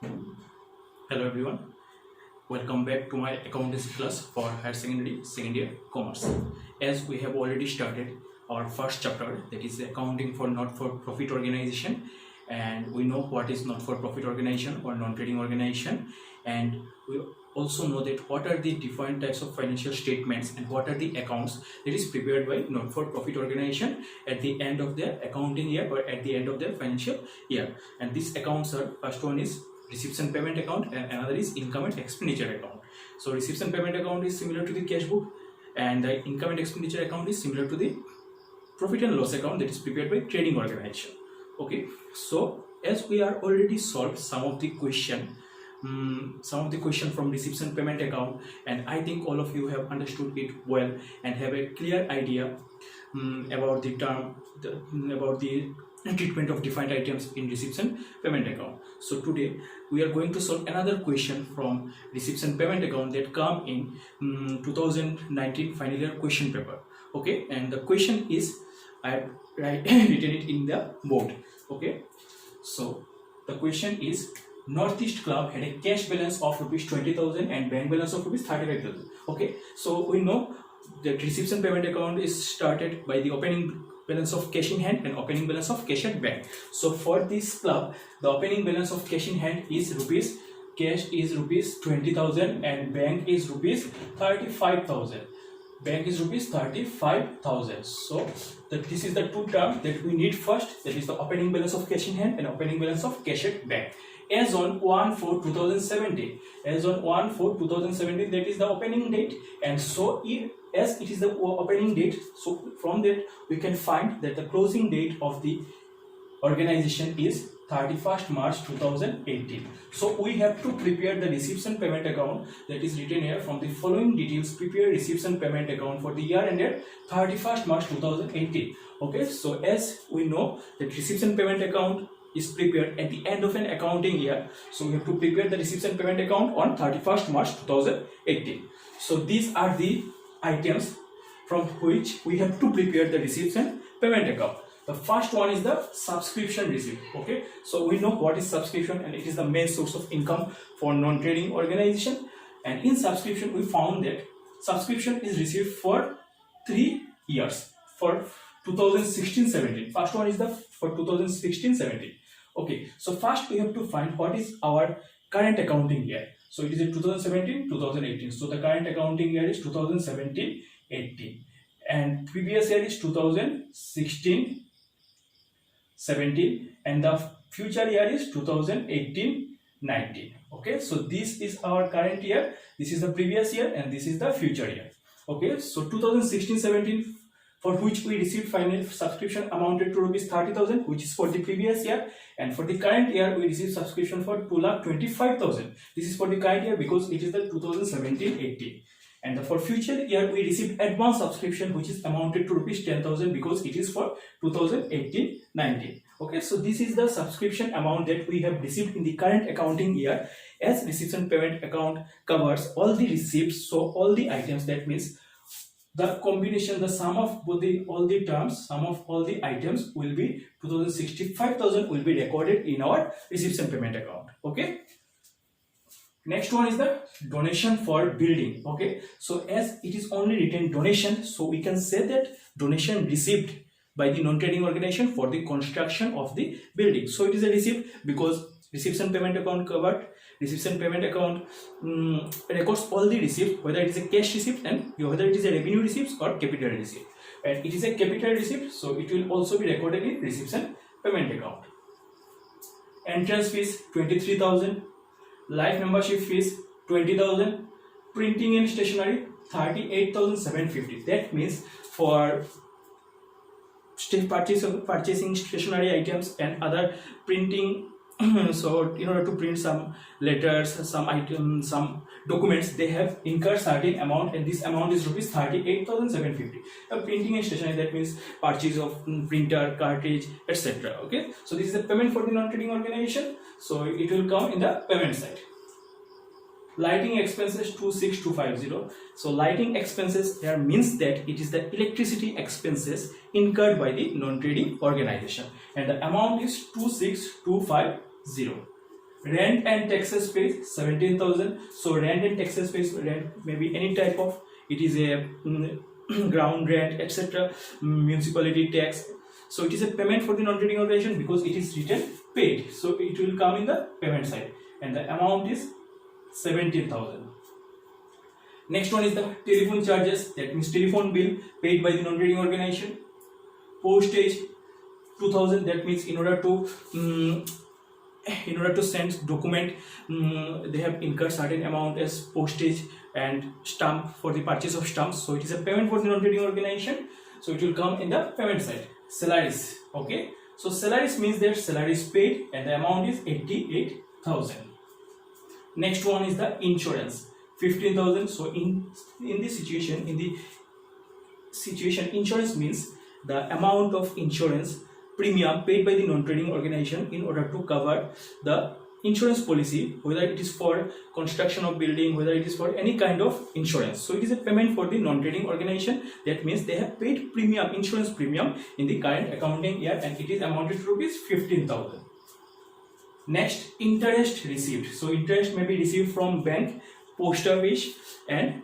Hello everyone, welcome back to my accountancy class for higher secondary second year commerce. As we have already started our first chapter, that is accounting for not-for-profit organization, and we know what is not-for-profit organization or non-trading organization, and we also know that what are the different types of financial statements and what are the accounts that is prepared by not-for-profit organization at the end of their accounting year or at the end of their financial year. And these accounts are, first one is receipts and payment account and another is income and expenditure account. So receipts and payment account is similar to the cash book, and the income and expenditure account is similar to the profit and loss account that is prepared by trading organization. Okay, so as we are already solved some of the question from receipts and payment account, and I think all of you have understood it well and have a clear idea about the treatment of defined items in receipts and payment account. So today we are going to solve another question from receipts and payment account that come in 2019 final year question paper. Okay, and the question is, I have written it in the board. Okay, so the question is, Northeast Club had a cash balance of rupees 20,000 and bank balance of rupees 35,000. Okay, so we know that receipts and payment account is started by the opening balance of cash in hand and opening balance of cash at bank. So for this club, the opening balance of cash in hand is rupees 20,000 and bank is rupees 35,000. Bank is rupees 35,000. So this is the two terms that we need first, that is the opening balance of cash in hand and opening balance of cash at bank. As on 1/4/2017, that is the opening date, and so as it is the opening date, so from that we can find that the closing date of the organization is 31st March 2018. So we have to prepare the receipts and payment account that is written here. From the following details, prepare receipts and payment account for the year ended 31st March 2018. Okay, so as we know that receipts and payment account is prepared at the end of an accounting year, so we have to prepare the receipts and payment account on 31st March 2018. So these are the items from which we have to prepare the receipts and payment account. The first one is the subscription receipt. Okay, so we know what is subscription, and it is the main source of income for non-trading organization. And in subscription we found that subscription is received for 3 years for 2016-17. First one is the for 2016-17. Okay, so first we have to find what is our current accounting year. So it is in 2017-2018. So the current accounting year is 2017-18, and previous year is 2016-17, and the future year is 2018-19. Okay, so this is our current year, this is the previous year, and this is the future year. Okay, so 2016-17, for which we received final subscription amounted to rupees 30,000, which is for the previous year, and for the current year we received subscription for 2,25,000. This is for the current year because it is the 2017-18. And for future year we received advance subscription which is amounted to rupees 10,000 because it is for 2018-19. Okay, so this is the subscription amount that we have received in the current accounting year. As receipts and payment account covers all the receipts, so all the items, that means the combination, the sum of both all the terms, sum of all the items will be 2,065,000 will be recorded in our receipts and payment account. Okay. Next one is the donation for building. Okay, so as it is only written donation, so we can say that donation received by the non-trading organization for the construction of the building. So it is a receipt because receipts and payment account covered. Receipts and payment account records all the receipts, whether it is a cash receipt and whether it is a revenue receipt or capital receipt. And it is a capital receipt, so it will also be recorded in receipts and payment account. Entrance fees 23,000, life membership fees 20,000, printing and stationery 38,750. That means for purchasing stationery items and other printing, so in order to print some letters, some items, some documents, they have incurred certain amount, and this amount is rupees 38,750. Printing and stationery, that means purchase of printer, cartridge, etc. Okay, so this is the payment for the non-trading organization, so it will come in the payment side. Lighting expenses 26,250. So lighting expenses here means that it is the electricity expenses incurred by the non-trading organization, and the amount is 26,250. Rent and taxes paid 17,000. So rent and taxes paid, rent maybe any type of, it is a ground rent, etc., municipality tax. So it is a payment for the non-trading organization because it is written paid. So it will come in the payment side, and the amount is 17,000. Next one is the telephone charges. That means telephone bill paid by the non-trading organization. Postage 2,000. That means in order to send document, they have incurred certain amount as postage and stamp for the purchase of stamps. So it is a payment for the non-trading organization. So it will come in the payment side. Salaries. Okay. So salaries means that salary is paid and the amount is 88,000. Next one is the insurance. 15,000. So in this situation, insurance means the amount of insurance premium paid by the non-trading organization in order to cover the insurance policy, whether it is for construction of building, whether it is for any kind of insurance. So it is a payment for the non-trading organization. That means they have paid premium, insurance premium in the current accounting year, and it is amounted to rupees 15,000. Next, interest received. So interest may be received from bank, post office, and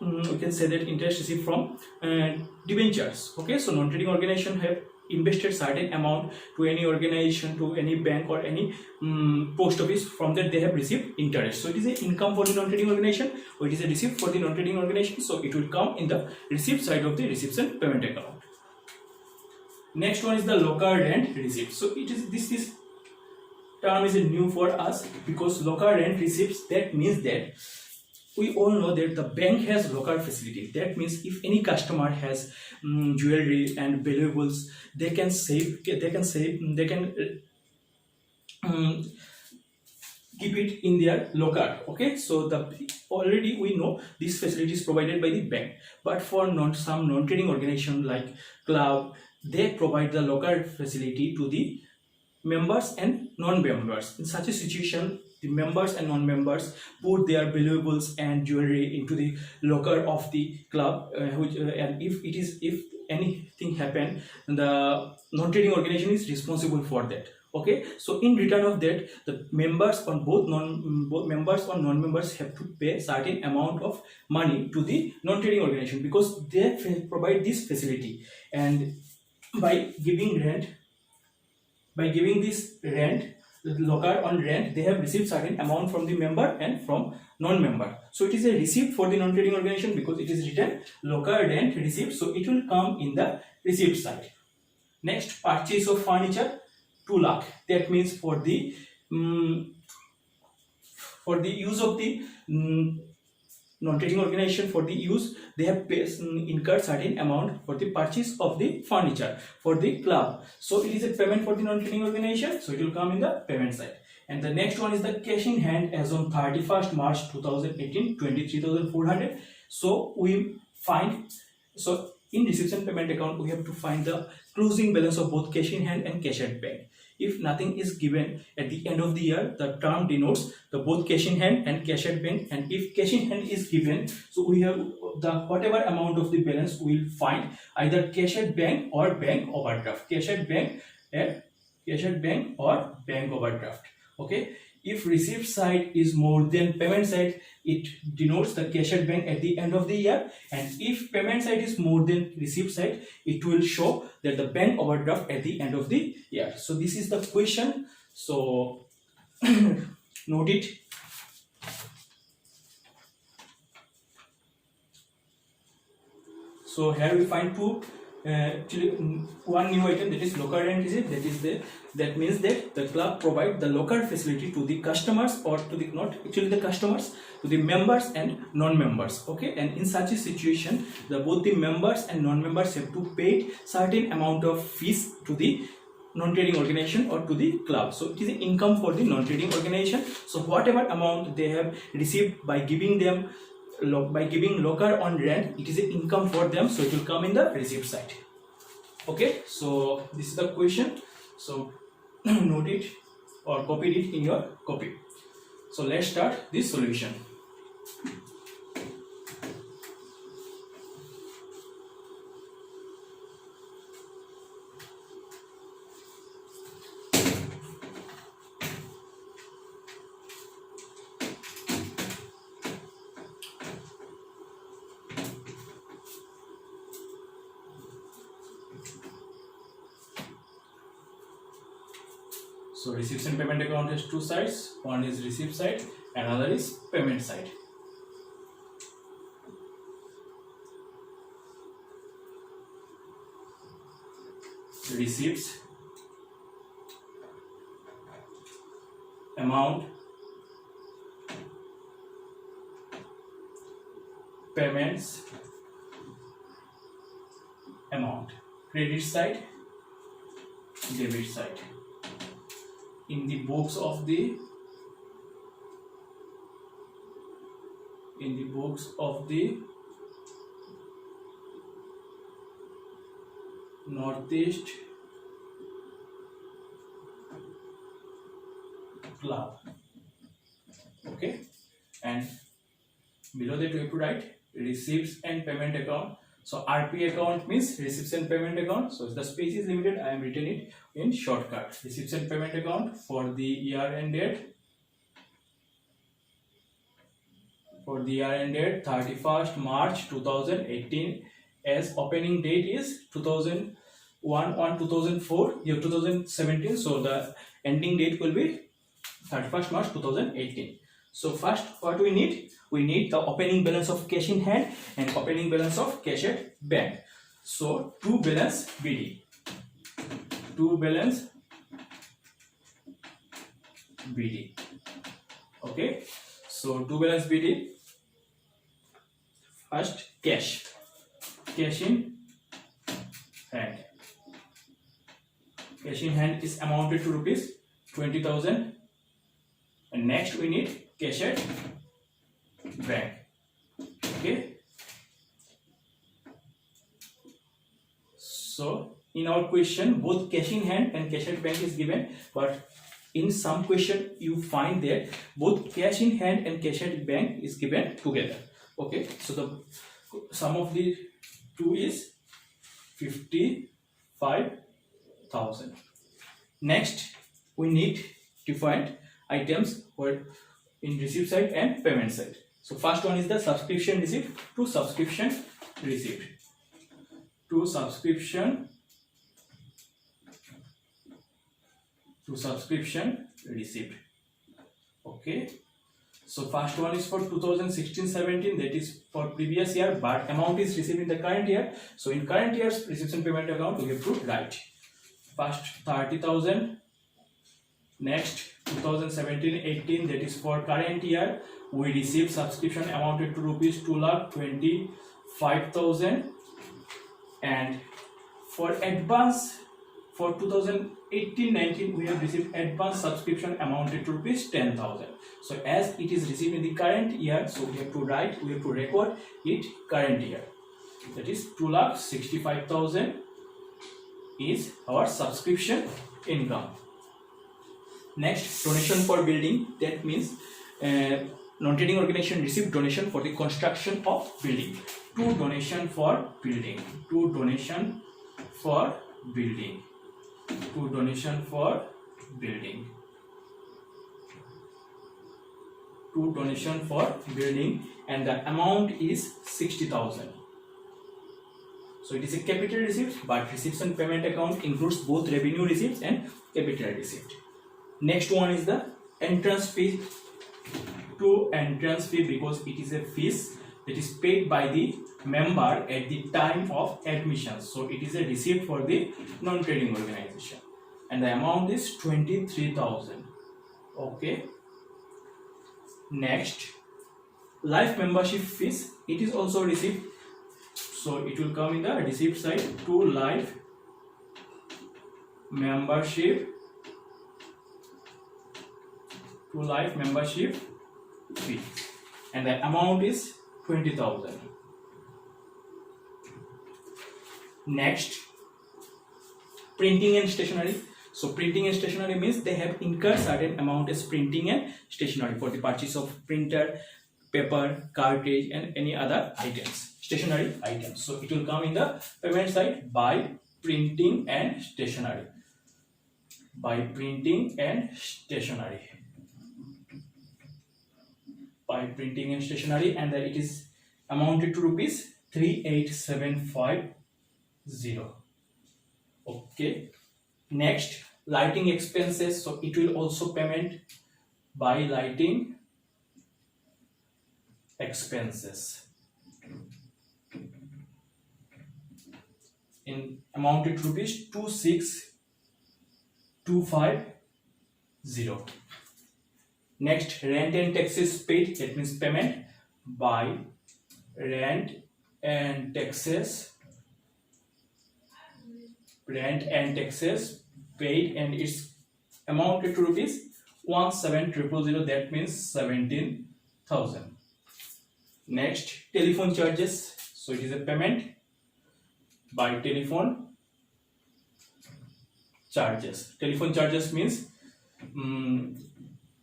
we can say that interest received from debentures. Okay, so non-trading organization have invested certain amount to any organization, to any bank or any post office. From that they have received interest. So it is an income for the non-trading organization, or it is a receipt for the non-trading organization. So it will come in the receipt side of the receipts and payment account. Next one is the local rent receipt. So it is this term is new for us, because local rent receipts, that means that we all know that the bank has locker facility. That means if any customer has jewelry and valuables, they can keep it in their locker. Okay, so already we know this facility is provided by the bank, but for some non-trading organization like club, they provide the locker facility to the members and non-members. In such a situation, the members and non-members put their valuables and jewelry into the locker of the club, and if anything happen, the non-trading organization is responsible for that. Okay, so in return of that, the members on both members or non-members have to pay certain amount of money to the non-trading organization, because they provide this facility, and by giving this rent, the locker on rent, they have received certain amount from the member and from non-member. So it is a receipt for the non-trading organization because it is written locker rent receipt. So it will come in the receipt side. Next, purchase of furniture 2 lakh. That means for the use of the non-trading organization, for the use, they have incurred certain amount for the purchase of the furniture for the club. So it is a payment for the non-trading organization, so it will come in the payment side. And the next one is the cash in hand as on 31st March 2018, 23,400. So we find, so in reception payment account, we have to find the closing balance of both cash in hand and cash at bank. If nothing is given at the end of the year, the term denotes the both cash in hand and cash at bank. And if cash in hand is given, so we have the whatever amount of the balance, we will find either cash at bank or bank overdraft. Cash at bank or bank overdraft. Okay. If receipt side is more than payment side, it denotes the cash at bank at the end of the year. And if payment side is more than receipt side, it will show that the bank overdraft at the end of the year. So this is the question. So note it. So here we find one new item, that is locker rent receipt. That means that the club provide the locker facility to the customers, or to the not actually the customers, to the members and non-members. Okay, and in such a situation, both the members and non-members have to pay certain amount of fees to the non-trading organization or to the club. So it is an income for the non-trading organization. So whatever amount they have received by giving locker on rent, it is an income for them, so it will come in the receipt side. Okay, so this is the question. So note it or copy it in your copy. So let's start this solution. So receipts and payment account has two sides. One is receipt side, another is payment side. Receipts, amount, payments, amount. Credit side, debit side. In the books of the Northeast Club. Okay, and below that we have to write receipts and payment account. So RP account means receipts and payment account. So the space is limited, I am written it in shortcut. Receipts and payment account for the year ended 31st March 2018, as opening date is 2004 year 2017. So the ending date will be 31st March 2018. So first what we need? We need the opening balance of cash in hand and opening balance of cash at bank. So to balance BD. Okay. So to balance BD. First cash in hand. Cash in hand is amounted to rupees 20,000. And next we need cash at bank. Okay. So in our question both cash in hand and cash at bank is given, but in some question you find that both cash in hand and cash at bank is given together. Okay, so the sum of the two is 55,000. Next we need to find items for in receipt side and payment side. So first one is the subscription receipt. To subscription receipt. Okay. So first one is for 2016-17, that is for previous year, but amount is received in the current year. So in current year's receipts and payment account we have to write first 30,000. Next 2017-18, that is for current year, we received subscription amounted to rupees 2,25,000, and for advance for 2018-19 we have received advance subscription amounted to rupees 10,000. So as it is received in the current year, so we have to record it current year, that is 2,65,000 is our subscription income. Next, donation for building, that means non-trading organization received donation for the construction of building. To donation for building. And the amount is 60,000. So it is a capital receipt, but receipts and payment account includes both revenue receipts and capital receipt. Next one is the entrance fee. To entrance fee, because it is a fees that is paid by the member at the time of admission. So it is a receipt for the non-trading organization, and the amount is 23,000. Okay. Next, life membership fees. It is also received. So it will come in the receipt side. To life membership fee, and the amount is 20,000. Next, printing and stationery. So printing and stationery means they have incurred certain amount as printing and stationery for the purchase of printer, paper, cartridge, and any other items, stationery items. So it will come in the payment side by printing and stationery. And then it is amounted to rupees 3,875,000. Okay. Next, lighting expenses, so it will also payment by lighting expenses in amounted to rupees 26250. Next, rent and taxes paid, that means payment by rent and taxes paid, and it's amounted to rupees 17000, that means 17,000. Next, telephone charges, so it is a payment by telephone charges. Telephone charges means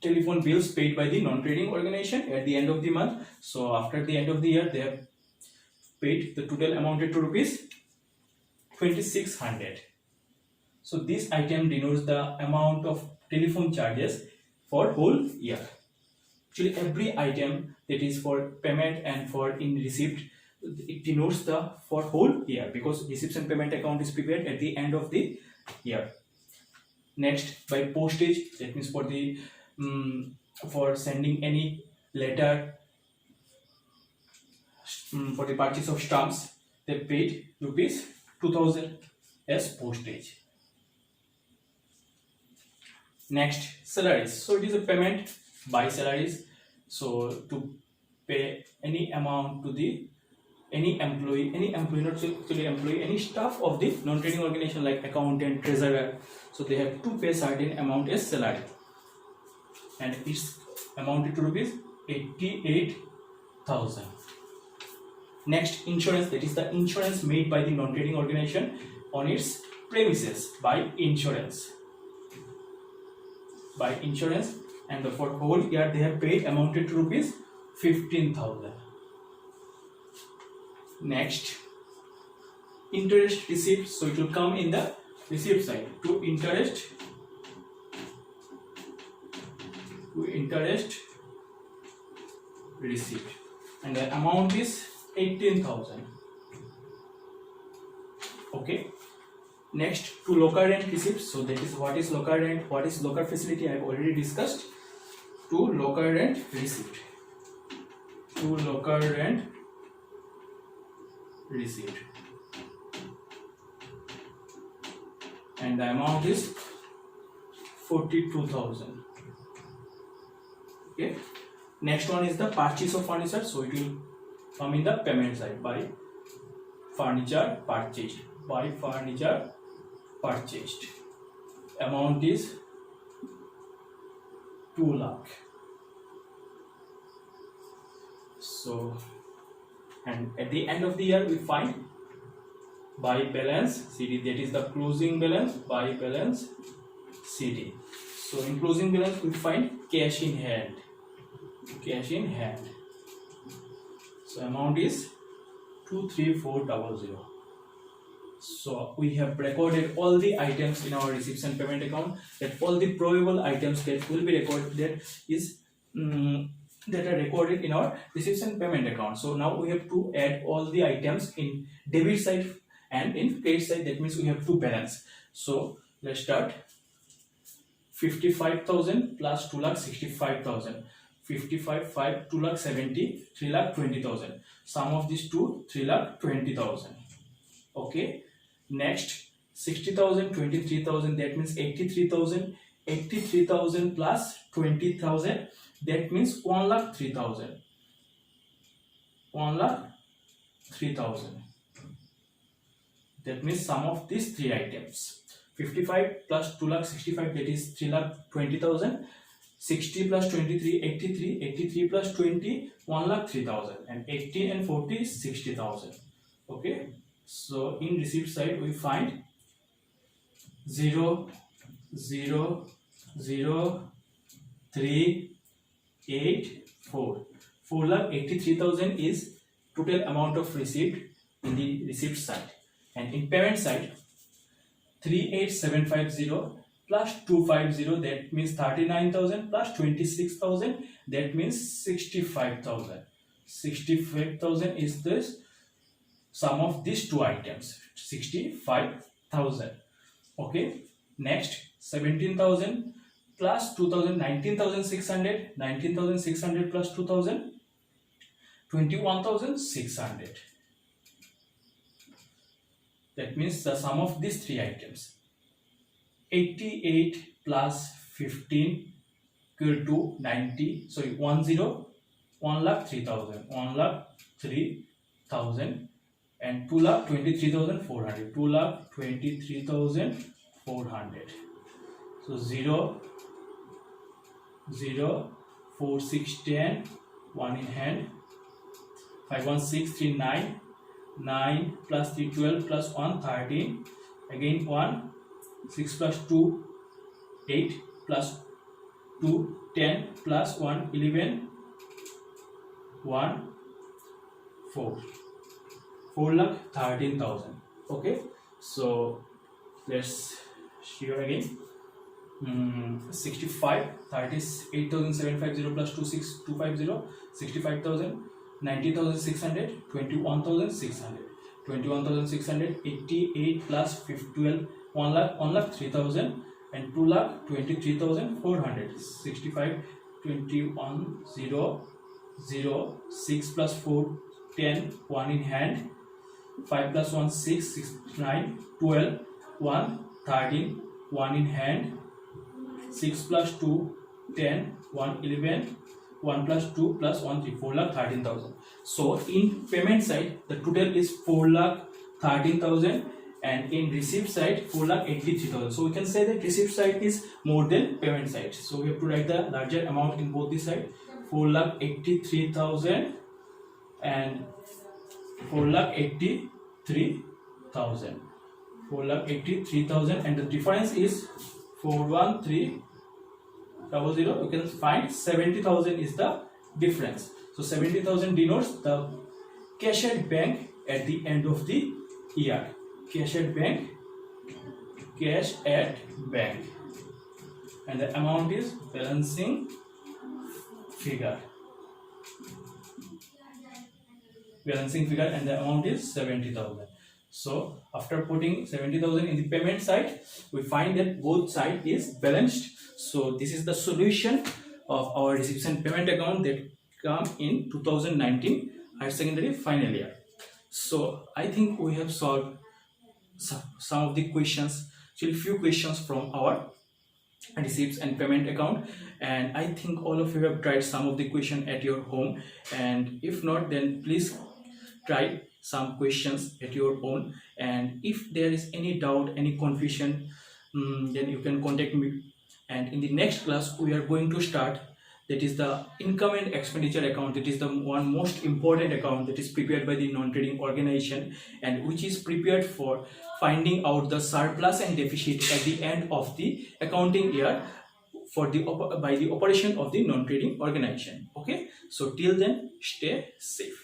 telephone bills paid by the non-trading organization at the end of the month. So after the end of the year, they have paid the total amounted to rupees 2600. So this item denotes the amount of telephone charges for whole year. Actually, every item that is for payment and for in receipt, it denotes the for whole year, because receipts and payment account is prepared at the end of the year. Next, by postage, that means for the for sending any letter, for the purchase of stamps, they paid rupees 2000 as postage. Next, salaries. So it is a payment by salaries. So to pay any amount to the any employee, not actually employee, any staff of the non-trading organization like accountant, treasurer. So they have to pay certain amount as salary, and it's amounted to rupees 88,000. Next, insurance, that is the insurance made by the non-trading organization on its premises by insurance. And for whole year they have paid amounted to rupees 15,000. Next, interest receipt, so it will come in the receipt side. To interest receipt, and the amount is 18,000. Okay. Next, to local rent receipt. So that is what is local rent, what is local facility, I have already discussed. To local rent receipt. And the amount is 42,000. Okay. Next one is the purchase of furniture. So it will come in the payment side by furniture purchased. Amount is 2 lakh. So, and at the end of the year we find by balance CD, that is the closing balance by balance CD. So in closing balance we find cash in hand. So amount is 23400. So we have recorded all the items in our receipts and payment account, that all the probable items that will be recorded, that are recorded in our receipts and payment account. So now we have to add all the items in debit side and in credit side, that means we have to balance. So let's start. 55,000 plus 2,65,000. 55, 5, 2,70,000, 3,20,000. Sum of these two, 3,20,000. Okay. Next, 60,000, 23,000, that means 83,000. 83,000 plus 20,000, that means 1,03,000. 1,03,000. That means sum of these three items. 55 plus 2,65,000, that is 3,20,000. 60 plus 23, 83. 83 plus 20, 1,03,000. And 80 and 40 is 60,000. Okay. So in receipt side we find 0, 0, 0, 3, 8, 4. 4,83,000 is total amount of receipt in the receipt side. And in payment side, 38,750 plus 250, that means 39,000 plus 26,000, that means 65,000. 65,000 is this sum of these two items, 65,000. Okay. Next 17,000 plus 2,000, 19,600, 19,600 plus 2,000, 21,600. That means the sum of these three items, 88 plus 15 equal to 90, sorry, 1,03,000, 1,03,000 and 2,23,400, 2,23,400. So 0, 0, 4, 6, 10, 1 in hand, 5, 1, 6, 3, 9, 9 plus 3, 12 plus 1, 13, again 1, 6 plus 2, 8 plus 2, 10 plus 1, 11, 1, 4, 4,13,000. Okay, so let's share again. 65, 38,750 plus 2,650, 65,000, 90,600, 21,600, 21,600, 88 plus 12, 1,03,000 and 2,23,400, 65, 21, 0, 0, 6 plus 4, 10, 1 in hand, 5 plus 1, 6, 6, 9, 12, 1, 13, 1 in hand, 6 plus 2, 10, 1, 11, 1 plus 2 plus 1, 3, 4,13,000. So in payment side, the total is 4,13,000 and in receipt side, 4,83,000. So we can say that receipt side is more than payment side. So we have to write the larger amount in both the side, 4,83,000 and 4,83,000. 4,83,000 and the difference is 413,000. You can find 70,000 is the difference. So 70,000 denotes the cash at bank at the end of the year. Cash at bank, cash at bank, and the amount is balancing figure. Balancing figure and the amount is 70,000. So after putting 70,000 in the payment side, we find that both side is balanced. So this is the solution of our receipts and payment account that come in 2019 higher secondary final year. So I think we have solved some of the questions, actually few questions from our receipts and payment account, and I think all of you have tried some of the question at your home, and if not, then please try some questions at your own, and if there is any doubt, any confusion, then you can contact me. And in the next class we are going to start, that is the income and expenditure account. That is the one most important account that is prepared by the non-trading organization and which is prepared for finding out the surplus and deficit at the end of the accounting year for the by the operation of the non-trading organization. Okay, so till then, stay safe.